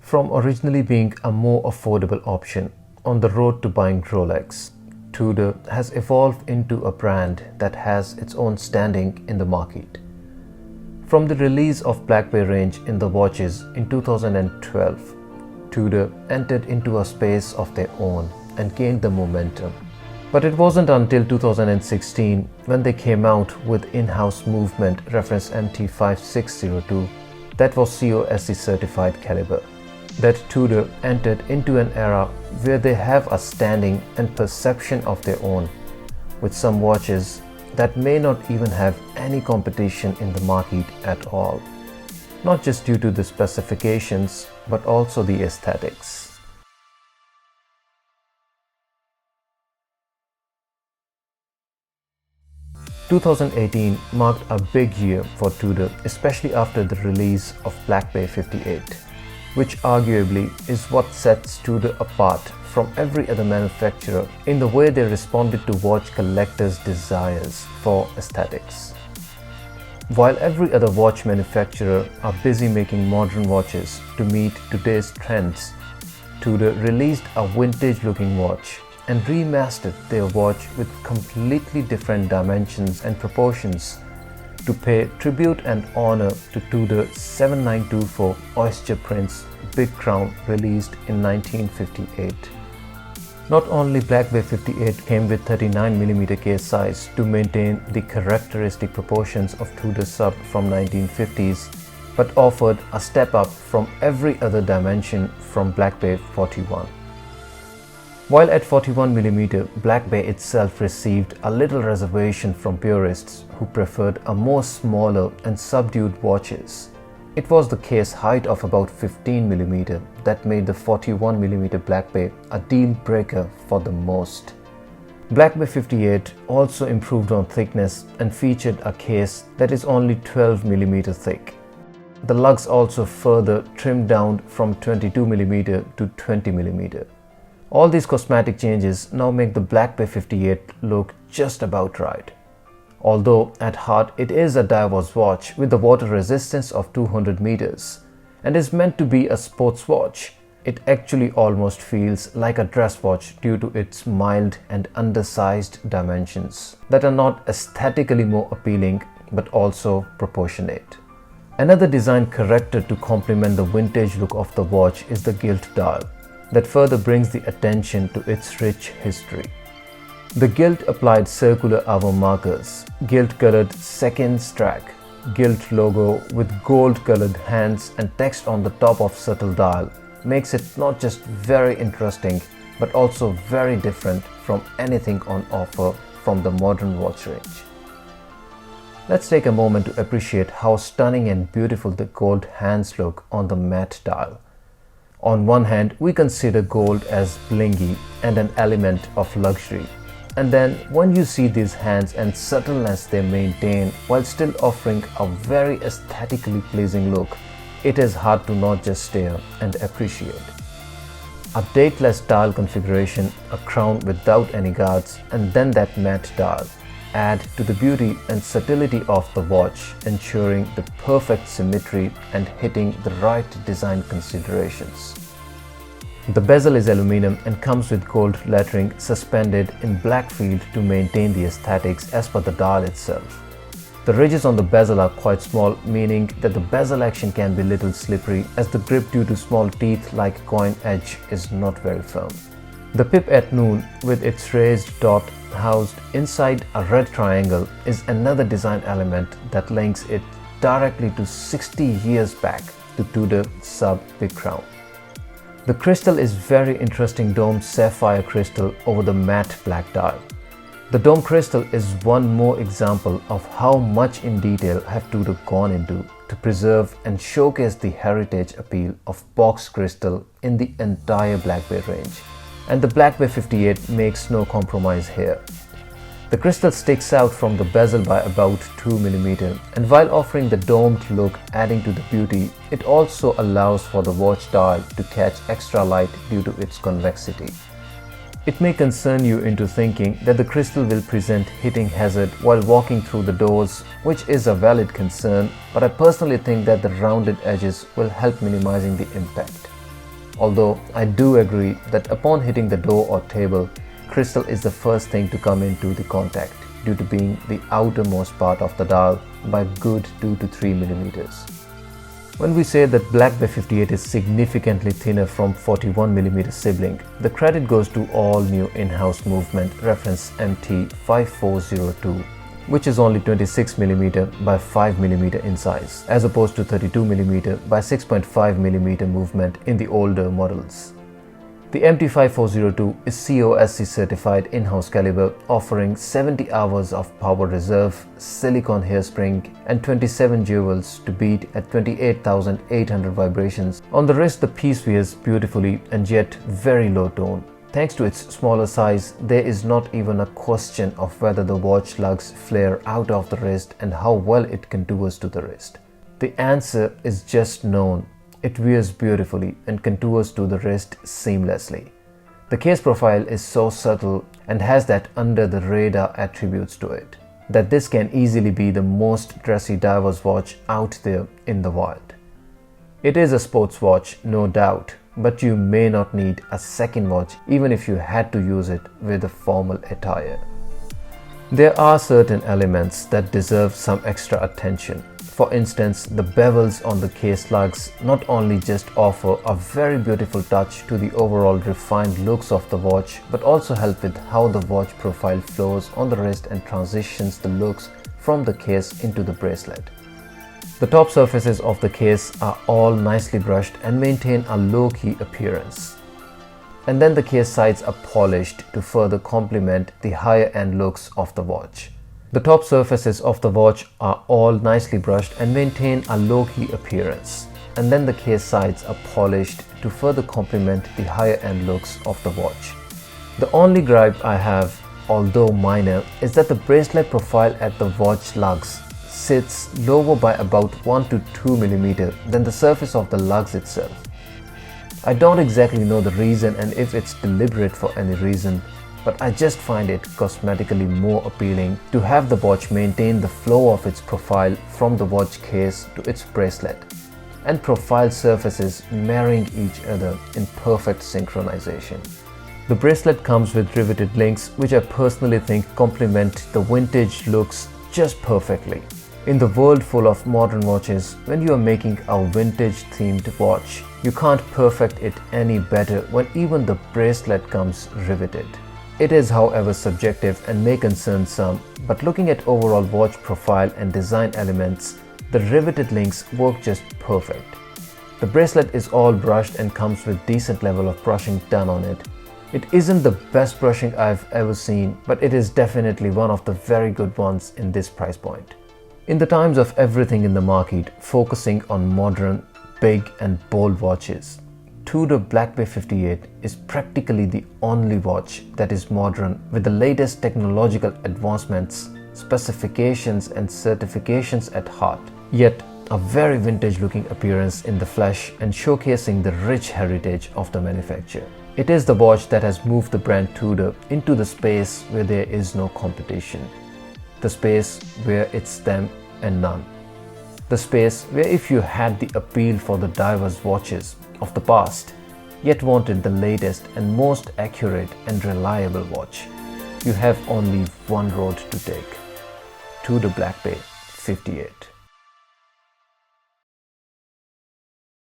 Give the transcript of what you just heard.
From originally being a more affordable option on the road to buying Rolex, Tudor has evolved into a brand that has its own standing in the market. From the release of Black Bay range in the watches in 2012, Tudor entered into a space of their own and gained the momentum. But it wasn't until 2016 when they came out with in-house movement reference MT5602 that was COSC certified caliber, that Tudor entered into an era where they have a standing and perception of their own, with some watches that may not even have any competition in the market at all, not just due to the specifications but also the aesthetics. (2018) marked a big year for Tudor, especially after the release of Black Bay 58, which arguably is what sets Tudor apart from every other manufacturer in the way they responded to watch collectors' desires for aesthetics. While every other watch manufacturer are busy making modern watches to meet today's trends, Tudor released a vintage-looking watch and remastered their watch with completely different dimensions and proportions to pay tribute and honor to Tudor 7924 Oyster Prince Big Crown released in 1958. Not only Black Bay 58 came with 39mm case size to maintain the characteristic proportions of Tudor sub from 1950s, but offered a step up from every other dimension from Black Bay 41. While at 41mm, Black Bay itself received a little reservation from purists who preferred a more smaller and subdued watches. It was the case height of about 15mm that made the 41mm Black Bay a deal breaker for the most. Black Bay 58 also improved on thickness and featured a case that is only 12mm thick. The lugs also further trimmed down from 22mm to 20mm. All these cosmetic changes now make the Black Bay 58 look just about right. Although at heart it is a diverse watch with the water resistance of 200 meters and is meant to be a sports watch, it actually almost feels like a dress watch due to its mild and undersized dimensions that are not aesthetically more appealing but also proportionate. Another design corrector to complement the vintage look of the watch is the gilt dial, that further brings the attention to its rich history. The gilt applied circular hour markers, gilt colored seconds track, gilt logo with gold colored hands and text on the top of subtle dial makes it not just very interesting but also very different from anything on offer from the modern watch range. Let's take a moment to appreciate how stunning and beautiful the gold hands look on the matte dial. On one hand, we consider gold as blingy and an element of luxury. And then when you see these hands and subtleness they maintain while still offering a very aesthetically pleasing look, it is hard to not just stare and appreciate. A dateless dial configuration, a crown without any guards, and then that matte dial add to the beauty and subtlety of the watch, ensuring the perfect symmetry and hitting the right design considerations. The bezel is aluminum and comes with gold lettering suspended in black field to maintain the aesthetics as per the dial itself. The ridges on the bezel are quite small, meaning that the bezel action can be little slippery as the grip due to small teeth like coin edge is not very firm. The pip at noon with its raised dot housed inside a red triangle is another design element that links it directly to 60 years back to Tudor sub Big Crown. The crystal is very interesting domed sapphire crystal over the matte black dial. The dome crystal is one more example of how much in detail have Tudor gone into to preserve and showcase the heritage appeal of box crystal in the entire Black Bay range. And the Black Bay 58 makes no compromise here. The crystal sticks out from the bezel by about 2mm, and while offering the domed look adding to the beauty, it also allows for the watch dial to catch extra light due to its convexity. It may concern you into thinking that the crystal will present hitting hazard while walking through the doors, which is a valid concern, but I personally think that the rounded edges will help minimizing the impact. although I do agree that upon hitting the door or table, crystal is the first thing to come into the contact due to being the outermost part of the dial by good 2 to 3 millimeters. When we say that Black Bay 58 is significantly thinner from 41mm sibling, the credit goes to all new in-house movement reference MT5402, which is only 26mm by 5mm in size, as opposed to 32mm by 6.5mm movement in the older models. The MT5402 is COSC certified in-house caliber, offering 70 hours of power reserve, silicone hairspring and 27 jewels to beat at 28,800 vibrations. On the wrist, the piece wears beautifully and yet very low tone. Thanks to its smaller size, there is not even a question of whether the watch lugs flare out of the wrist and how well it contours to the wrist. The answer is just known. It wears beautifully and contours to the wrist seamlessly. The case profile is so subtle and has that under the radar attributes to it, that this can easily be the most dressy diver's watch out there in the wild. It is a sports watch, no doubt, but you may not need a second watch even if you had to use it with a formal attire. There are certain elements that deserve some extra attention. For instance, the bevels on the case lugs not only just offer a very beautiful touch to the overall refined looks of the watch, but also help with how the watch profile flows on the wrist and transitions the looks from the case into the bracelet. The top surfaces of the case are all nicely brushed and maintain a low-key appearance. And then the case sides are polished to further complement the higher-end looks of the watch. The top surfaces of the watch are all nicely brushed and maintain a low-key appearance. And then the case sides are polished to further complement the higher-end looks of the watch. The only gripe I have, although minor, is that the bracelet profile at the watch lugs sits lower by about 1 to 2 mm than the surface of the lugs itself. I don't exactly know the reason and if it's deliberate for any reason, but I just find it cosmetically more appealing to have the watch maintain the flow of its profile from the watch case to its bracelet, and profile surfaces marrying each other in perfect synchronization. The bracelet comes with riveted links, which I personally think complement the vintage looks just perfectly. In the world full of modern watches, when you are making a vintage themed watch, you can't perfect it any better when even the bracelet comes riveted. It is, however, subjective and may concern some, but looking at overall watch profile and design elements, the riveted links work just perfect. The bracelet is all brushed and comes with decent level of brushing done on it. It isn't the best brushing I've ever seen, but it is definitely one of the very good ones in this price point. In the times of everything in the market focusing on modern, big and bold watches, Tudor Black Bay 58 is practically the only watch that is modern with the latest technological advancements, specifications and certifications at heart, yet a very vintage looking appearance in the flesh and showcasing the rich heritage of the manufacturer. It is the watch that has moved the brand Tudor into the space where there is no competition. The space where it's them and none. The space where if you had the appeal for the diverse watches of the past, yet wanted the latest and most accurate and reliable watch, you have only one road to take. Tudor Black Bay 58.